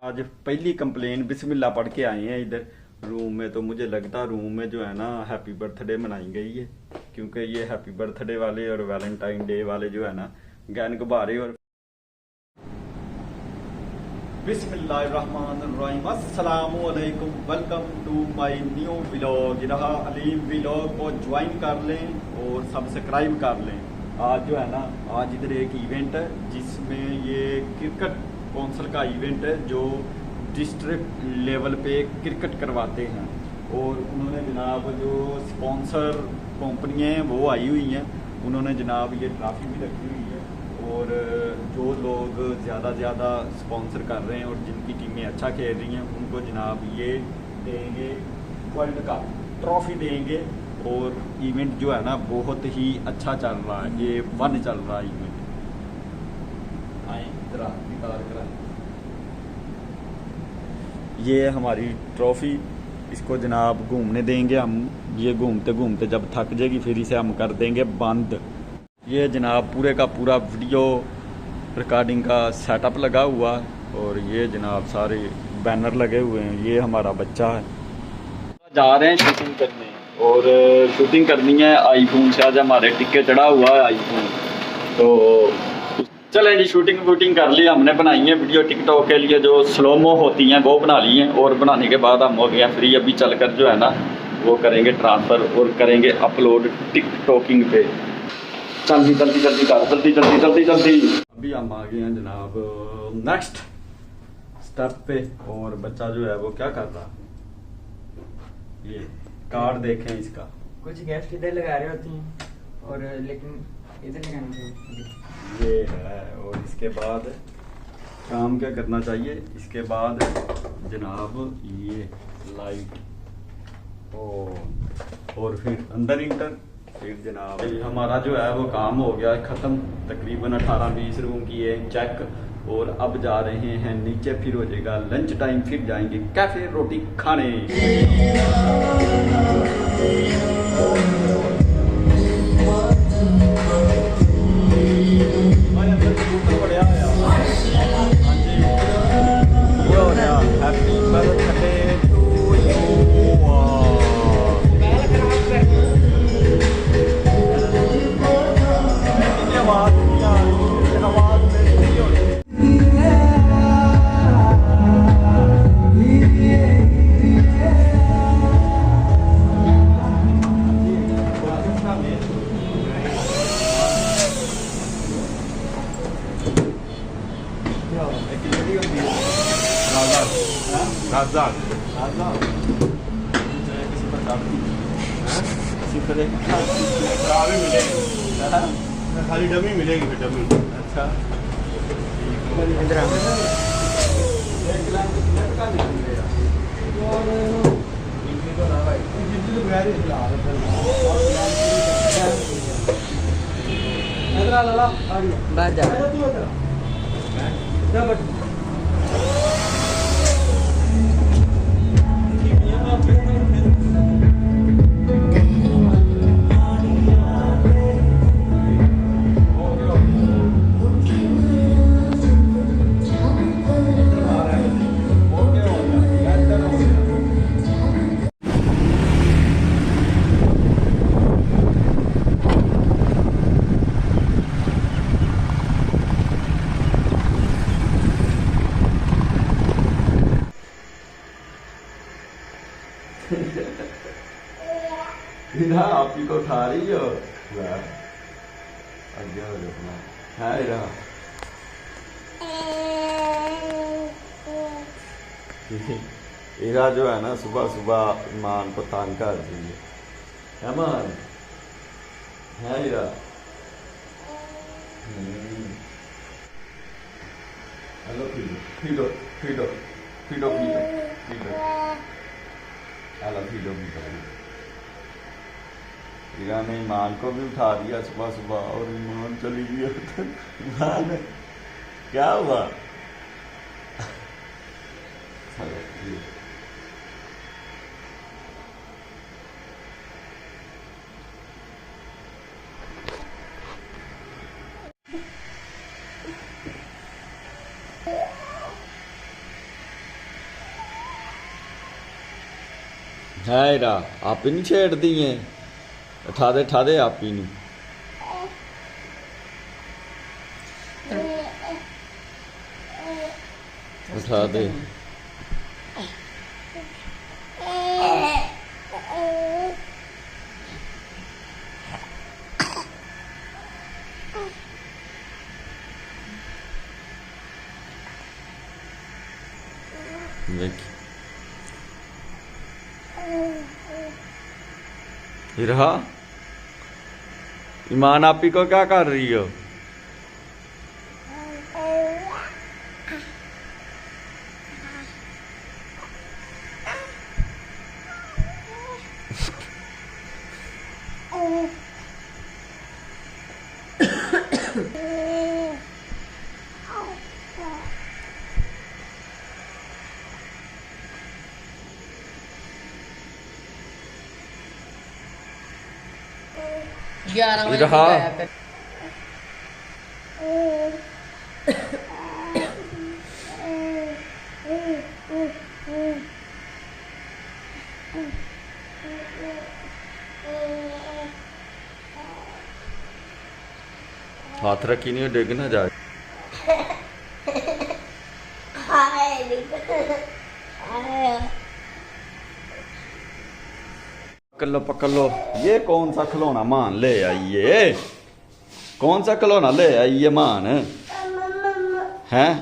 आज पहली कंप्लेन बिस्मिल्लाह पढ़ के आए हैं इधर रूम में। तो मुझे लगता रूम में जो है ना हैप्पी बर्थडे मनाई गई है, क्योंकि ये हैप्पी बर्थडे वाले और वैलेंटाइन डे वाले जो है ना गैन गुब्बारे और बिस्मिल्लाहिर्रहमानिर्रहीम अस्सलामुअलैकुम, welcome to my new vlog. रहा अलीम व्लॉग को ज्वाइन कर लें और सब्सक्राइब कर लें। आज जो है ना आज इधर एक इवेंट है जिसमें ये क्रिकेट काउंसिल का इवेंट है जो डिस्ट्रिक्ट लेवल पे क्रिकेट करवाते हैं। और उन्होंने जनाब जो स्पॉन्सर कंपनियाँ हैं वो आई हुई हैं, उन्होंने जनाब ये ट्रॉफी भी रखी हुई है। और जो लोग ज़्यादा स्पॉन्सर कर रहे हैं और जिनकी टीमें अच्छा खेल रही हैं उनको जनाब ये देंगे वर्ल्ड कप ट्रॉफी देंगे। और इवेंट जो है ना बहुत ही अच्छा चल रहा है, ये वन चल रहा है इवेंट। आए जरा निकाल कर ये हमारी ट्रॉफी, इसको जनाब घूमने देंगे हम। ये घूमते घूमते जब थक जाएगी फिर इसे हम कर देंगे बंद। ये जनाब पूरे का पूरा वीडियो रिकॉर्डिंग का सेटअप लगा हुआ और ये जनाब सारे बैनर लगे हुए हैं। ये हमारा बच्चा है, जा रहे हैं शूटिंग करने और शूटिंग करनी है आईफोन से। आज हमारे टिक्के चढ़ा हुआ है आईफोन, तो चलें जी शूटिंग वूटिंग कर ली हमने। बनाई है वीडियो टिकटॉक के लिए, जो स्लोमो होती हैं वो बना ली हैं। और बनाने के बाद हम हो गए फ्री, अभी चलकर जो है ना वो करेंगे ट्रांसफ़र और करेंगे अपलोड टिकटॉकिंग पे। जल्दी जल्दी जल्दी कर जल्दी जल्दी जल्दी जल्दी। अभी हम आ गए हैं जनाब नेक्स्ट स्टेप पे। और बच्चा जो है वो क्या कर रहा है, ये कार्ड देखें इसका। कुछ गेस्ट इधर लगा रहे होती हैं और लेकिन इधर लगानी चाहिए। ये है। और इसके बाद काम क्या करना चाहिए, इसके बाद जनाब ये लाइट और फिर अंदर इंटर, फिर जनाब हमारा जो है वो काम हो गया ख़त्म। तकरीबन 18-20 रूम की है चेक। और अब जा रहे हैं नीचे, फिर हो जाएगा लंच टाइम, फिर जाएंगे कैफे रोटी खाने। Happy birthday to you. खाली डमी मिलेगी फिर डमी। अच्छा बाहर जा आप ही को उठा रही हो, आगे हो जाना है रहा। इरा जो है ना सुबह सुबह ईमान को तंग कर दी है। मान है Ira. Hello Fido Fido Fido Fido Fido Fido hello Fido Fido. Ira ने ईमान को भी उठा दिया सुबह सुबह और ईमान चली गई। ईमान क्या हुआ? है इरा आप ही नहीं छेड़ दी है उठा दे आप ही नहीं उठा दे देख इरा ईमान आपी को क्या कर रही हो इरा हाथ रखी नहीं डिग ना जाए पकड़ लो ये कौन सा खिलौना मान ले आई है कौन सा खिलौना ले आई है मान हैं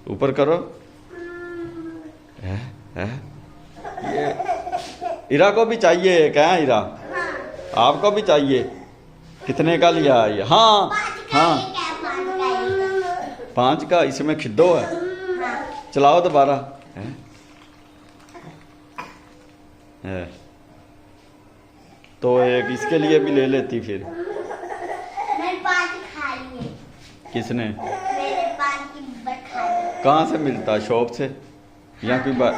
ऊपर करो है ये इरा को भी चाहिए क्या इरा आपको भी चाहिए कितने का लिया ये हाँ हाँ 5 का इसमें खिद्दो है चलाओ दोबारा है तो एक इसके लिए भी ले लेती फिर मैंने 5 खा लिए किसने मैंने 5 की खा ली कहाँ से मिलता शॉप से या कोई बात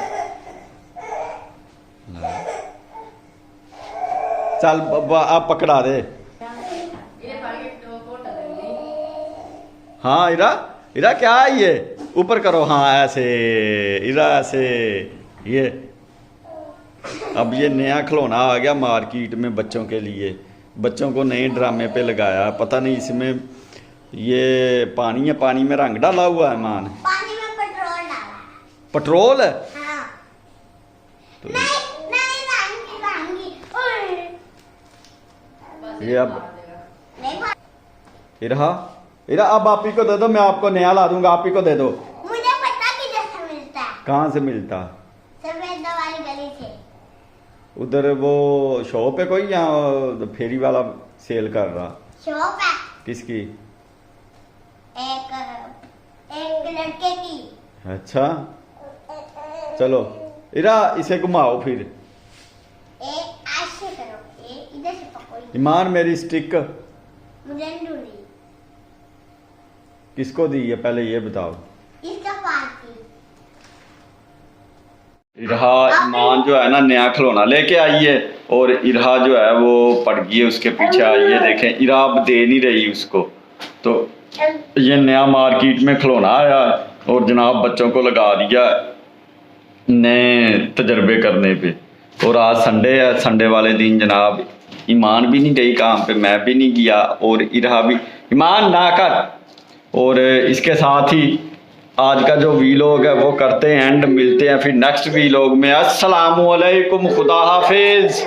चल आप पकड़ा दे हाँ इरा इरा क्या है ये ऊपर करो हाँ ऐसे इरा ऐसे ये अब ये नया खिलौना आ गया मार्केट में बच्चों के लिए बच्चों को नए ड्रामे पे लगाया पता नहीं इसमें ये पानी है पानी में रंग डाला हुआ है मान पानी में पेट्रोल डाला पेट्रोल है हाँ तो नहीं रंगी ये अब नहीं इरा इरा अब आप ही को दे दो मैं आपको नया ला दूंगा आप ही को दे दो मुझे पता किधर से मिलता है कहाँ से मिलता सफेद वाली गली से उधर वो शॉप है कोई या फेरी वाला सेल कर रहा शॉप है किसकी एक लड़के की अच्छा चलो इरा इसे घुमाओ फिर ऐसे करो इधर से पकड़ो ईमान मेरी स्टिक मुझे नहीं ढूंढी किसको दी है पहले ये बताओ इसका पास थी इरहा ईमान जो है ना नया खिलौना लेके आई है और इरहा जो है वो पड़ गई है उसके पीछे आई है देखें इरहा अब दे नहीं रही उसको तो ये नया मार्केट में खिलौना आया और जनाब बच्चों को लगा दिया नए तजर्बे करने पे और आज संडे है संडे वाले दिन जनाब ईमान भी नहीं गई काम पे मैं भी नहीं गया और इरहा भी ईमान ना कर और इसके साथ ही आज का जो वीलॉग है वो करते हैं एंड मिलते हैं फिर नेक्स्ट वीलॉग में अस्सलामु अलैकुम खुदा हाफिज।